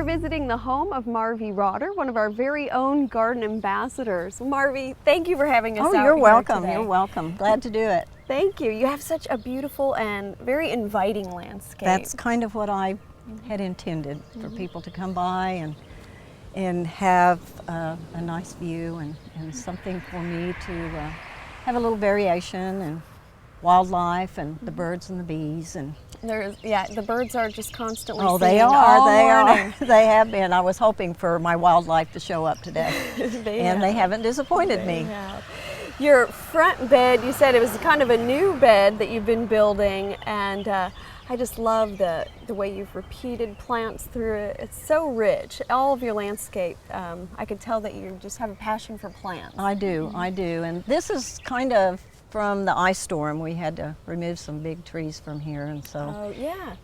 visiting the home of Marvie Rotter, one of our very own garden ambassadors. Marvie, thank you for having us out Oh, you're here welcome. today. You're welcome. Glad to do it. Thank you. You have such a beautiful and very inviting landscape. That's kind of what I had intended, for people to come by and have a nice view and something for me to have a little variation and wildlife and the birds and the bees and the birds are just constantly oh, singing they are. all They morning. are. They have been. I was hoping for my wildlife to show up today, they haven't disappointed me. Have. Your front bed, you said it was kind of a new bed that you've been building, and I just love the way you've repeated plants through it. It's so rich. All of your landscape, I could tell that you just have a passion for plants. I do. And this is kind of from the ice storm. We had to remove some big trees from here, and so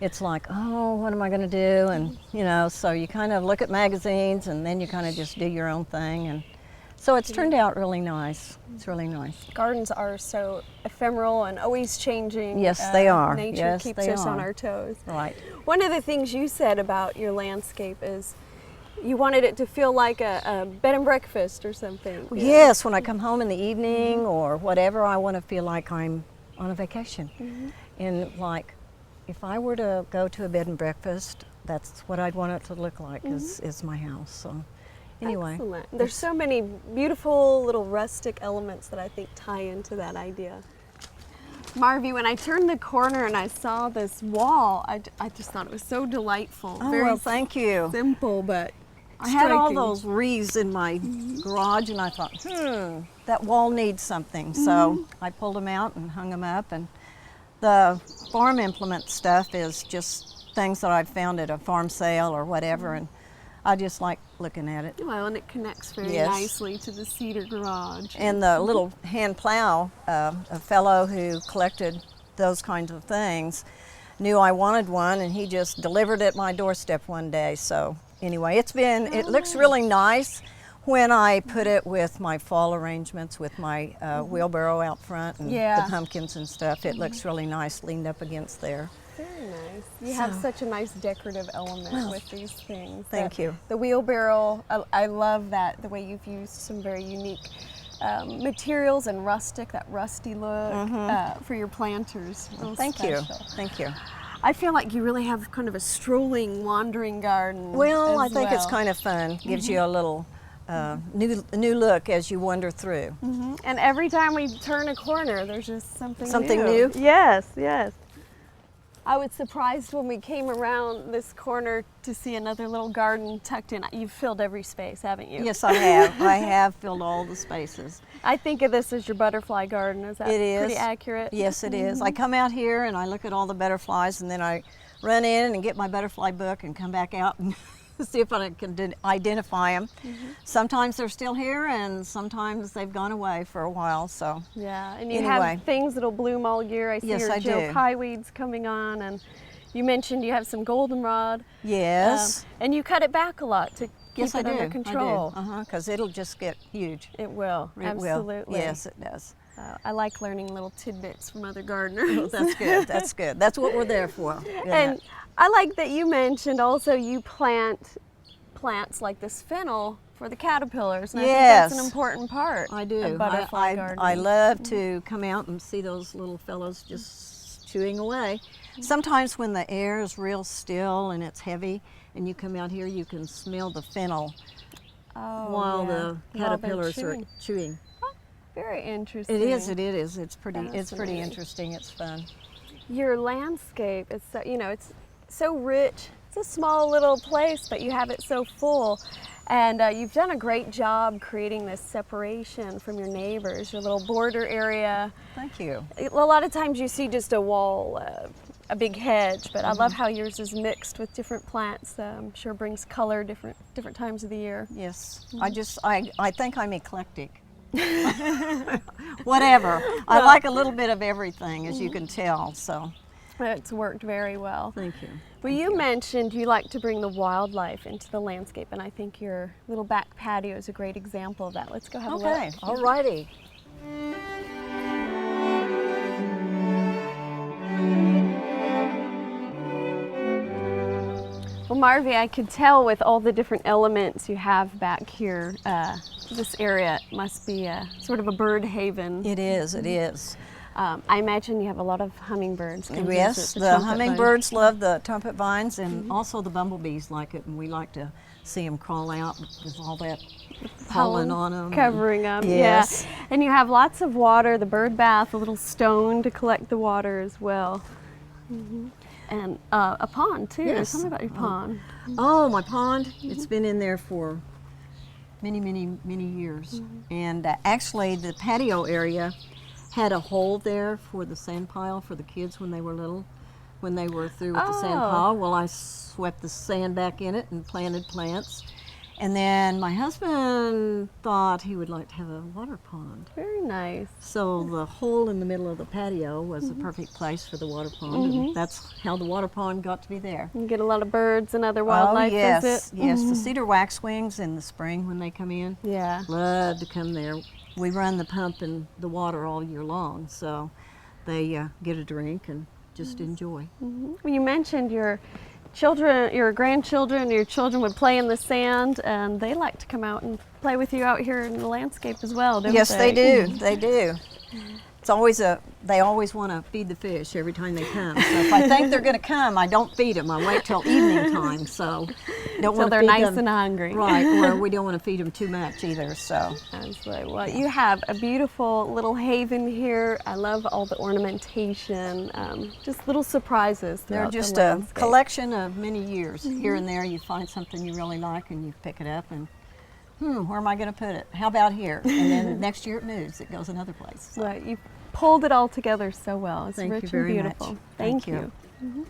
it's like, oh, what am I going to do? And so you kind of look at magazines, and then you kind of just do your own thing, and so it's turned out really nice. It's really nice. Gardens are so ephemeral and always changing. Yes, they are. Nature keeps us on our toes. Right. One of the things you said about your landscape is you wanted it to feel like a bed and breakfast or something. Yes, when I come home in the evening or whatever, I want to feel like I'm on a vacation. And like, if I were to go to a bed and breakfast, that's what I'd want it to look like, is my house. So anyway. Excellent. There's so many beautiful little rustic elements that I think tie into that idea. Marvie, when I turned the corner and I saw this wall, I just thought it was so delightful. Oh, Very well, thank you. simple, but I had all striking. those wreaths in my garage, and I thought, that wall needs something. So I pulled them out and hung them up. And the farm implement stuff is just things that I've found at a farm sale or whatever, and I just like looking at it. Well, and it connects very nicely to the cedar garage. And the little hand plow, a fellow who collected those kinds of things knew I wanted one, and he just delivered it at my doorstep one day. So anyway, it looks really nice when I put it with my fall arrangements, with my wheelbarrow out front and the pumpkins and stuff. It looks really nice leaned up against there. Very nice. You have such a nice decorative element with these things. Thank you. The wheelbarrow, I love that, the way you've used some very unique materials and rustic, that rusty look for your planters. Thank you. Thank you. I feel like you really have kind of a strolling, wandering garden. Well, I think it's kind of fun. Gives you a little new look as you wander through. And every time we turn a corner, there's just something new. Yes, yes. I was surprised when we came around this corner to see another little garden tucked in. You've filled every space, haven't you? Yes, I have. I have filled all the spaces. I think of this as your butterfly garden. Is that pretty accurate? Yes, it is. I come out here and I look at all the butterflies, and then I run in and get my butterfly book and come back out and see if I can identify them. Sometimes they're still here, and sometimes they've gone away for a while. So and you have things that'll bloom all year. I see your Joe Pye weeds coming on, and you mentioned you have some goldenrod. Yes. And you cut it back a lot to keep it under control. I do. Because it'll just get huge. It will. Absolutely. Yes, it does. I like learning little tidbits from other gardeners. That's good. That's good. That's what we're there for. And I like that you mentioned also you plant plants like this fennel for the caterpillars. And I think that's an important part. I do. Of butterfly gardening. I love to come out and see those little fellows just chewing away. Sometimes when the air is real still and it's heavy, and you come out here, you can smell the fennel while the caterpillars are chewing. Very interesting. It is. It is. It's pretty interesting. It's fun. Your landscape is so, it's so rich. It's a small little place, but you have it so full. And you've done a great job creating this separation from your neighbors, your little border area. Thank you. A lot of times you see just a wall, a big hedge, but I love how yours is mixed with different plants. I'm sure brings color different times of the year. Yes. I think I'm eclectic. Whatever. I like a little bit of everything, as you can tell. So it's worked very well. Thank you. Well, you mentioned you like to bring the wildlife into the landscape, and I think your little back patio is a great example of that. Let's go have a look. Okay. All righty. Well, Well, Marvie, I could tell with all the different elements you have back here, this area must be sort of a bird haven. It is, it is. I imagine you have a lot of hummingbirds. Yes, the hummingbirds love the trumpet vines, and also the bumblebees like it, and we like to see them crawl out with all that pollen on them. Covering them, yes. Yeah. And you have lots of water, the bird bath, a little stone to collect the water as well. And a pond too. Yes. Tell me about your pond. Oh, my pond, it's been in there for many, many, many years. And actually the patio area had a hole there for the sand pile for the kids when they were little. When they were through with the sand pile, well, I swept the sand back in it and planted plants. And then my husband thought he would like to have a water pond. Very nice. So the hole in the middle of the patio was the perfect place for the water pond, and that's how the water pond got to be there. You get a lot of birds and other wildlife visit. Yes, the cedar waxwings in the spring when they come in. Yeah. Love to come there. We run the pump and the water all year long, so they get a drink and just enjoy. Well, you mentioned your children, your grandchildren, your children would play in the sand, and they like to come out and play with you out here in the landscape as well, don't Yes, they? they do. They do. It's always they always want to feed the fish every time they come. So if I think they're going to come, I don't feed them. I wait till evening time, so don't want to they're feed nice them. and hungry. Right, or we don't want to feed them too much either. So. Absolutely. Well, you have a beautiful little haven here. I love all the ornamentation, just little surprises They're throughout just the a landscape. collection of many years. Here and there, you find something you really like, and you pick it up and. Where am I going to put it? How about here? And then next year it moves. It goes another place. So. Well, you pulled it all together so well. It's Thank rich you very and beautiful. much. Thank Thank you.